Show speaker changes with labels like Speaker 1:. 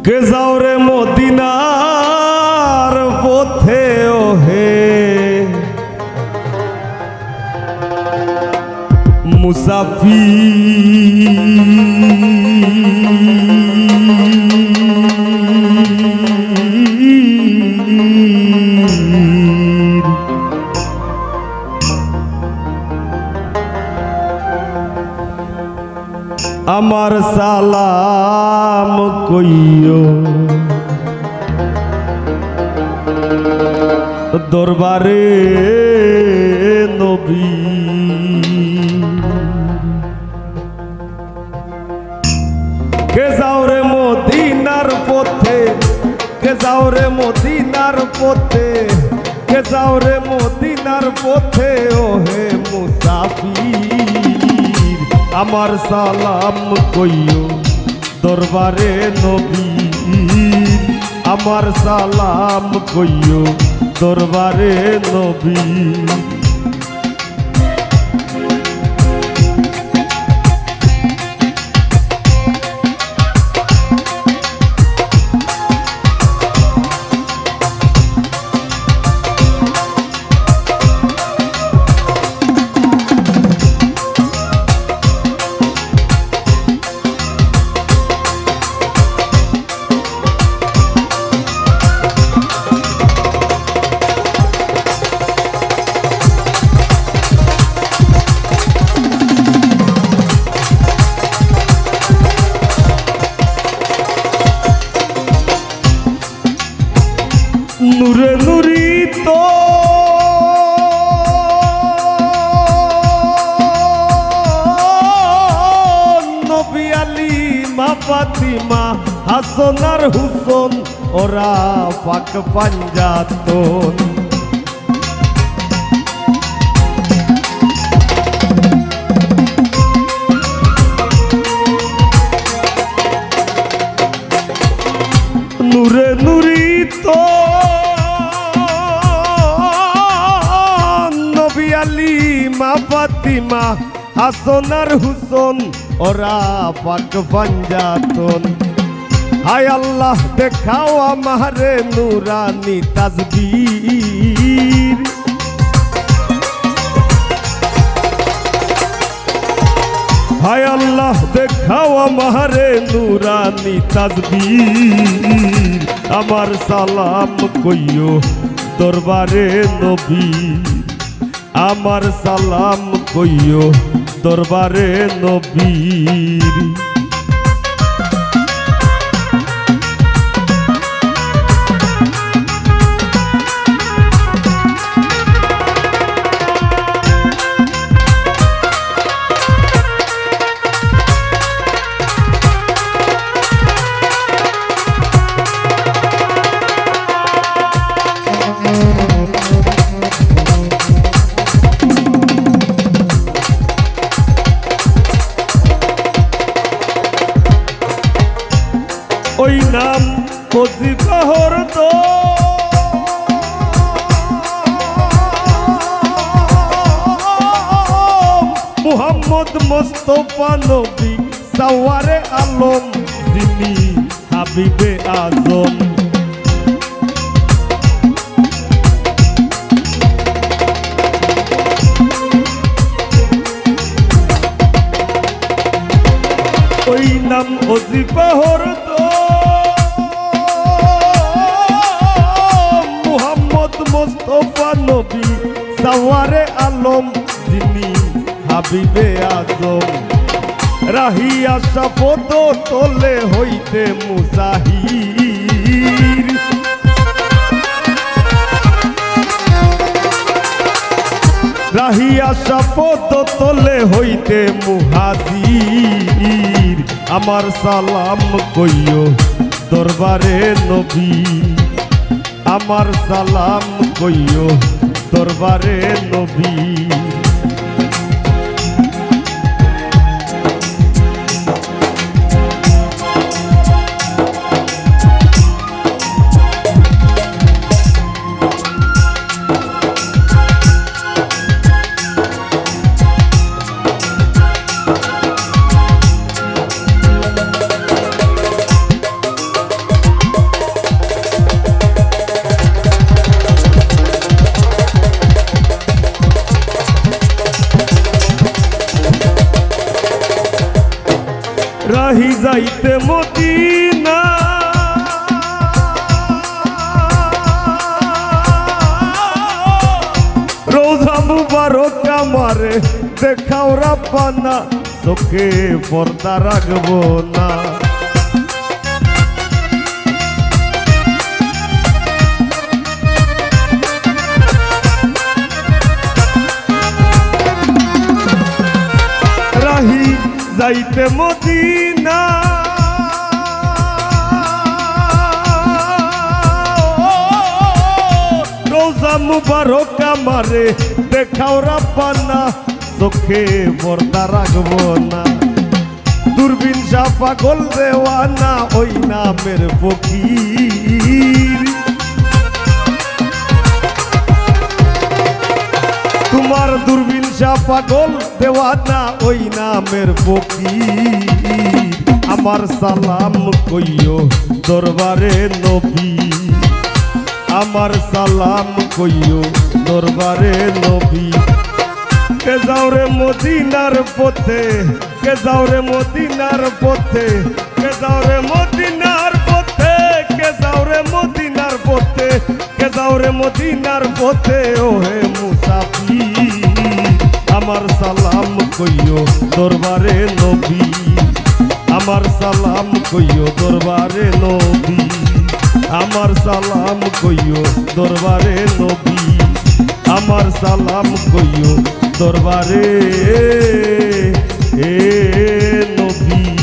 Speaker 1: কে যাও রে মদিনার পথে ওহে মুসাফির আমার সালাম কইও দরবারে নবী কে যাও রে মদিনার পথে কে যাও রে মদিনার পথে কে যাও রে মদিনার পথে ওহে মুসাফির আমার সালাম কইও দরবারে নবী আমার সালাম কইও দরবারে নবী নূরে নুরিত নবী আলী মা ফাতিমা হাসান আর হুসেন ওরা পাক পাঞ্জাতন নূরে নুরিত নবী আলী মা ফাতিমা হাসান আর হুসেন ওরা পাক পাঞ্জাতন হায় আল্লাহ দেখাও আমারে নুরানি তাসবীর হায় আল্লাহ দেখাও আমারে নুরানি তাসবীর আমার সালাম কইও দরবারে নবী আমার সালাম কইও দরবারে নবীর ওই নাম ওজিফাহর তো মুহাম্মদ মুস্তাফা নবী সাওয়ারে আলম যিনি হাবিবে আজম ওই নাম ওজিফাহর তো মুহাম্মদ মুস্তাফা নবী সাওয়ারে আলম যিনি হাবিবে আজম রাহিয়া শপথ তোলে হইতে মুজাহির রাহিয়া শপথ তোলে হইতে মুহাজির আমার সালাম কইও দরবারে নবী আমার সালাম কইও দরবারে নবী যাইতে মদিনা রোজা মুবারক আমারে দেখাও রাব্বানা চোখে পর্দা রাখবো না রাহি যাইতে মদিনা রোজা মুবারক আমারে দেখাও রাব্বানা চোখে পর্দা রাখবো না দূরবীন শাহ পাগল দেওয়ানা ওই নামের ফকির তোমার দূরবীন শাহ পাগল দেওয়ানা ওই নামের ফকির আমার সালাম কইও দরবারে নবী আমার সালাম কইও দরবারে নবী কে যাও রে মদিনার পথে কে যাও রে মদিনার পথে কে যাও রে মদিনার পথে কে যাও রে মদিনার পথে কে যাও রে মদিনার পথে ওহে মুসাফির আমার সালাম কইও দরবারে নবী আমার সালাম কইও দরবারে নবী আমার সালাম কইও দরবারে নবী আমার সালাম কইও দরবারে নবী।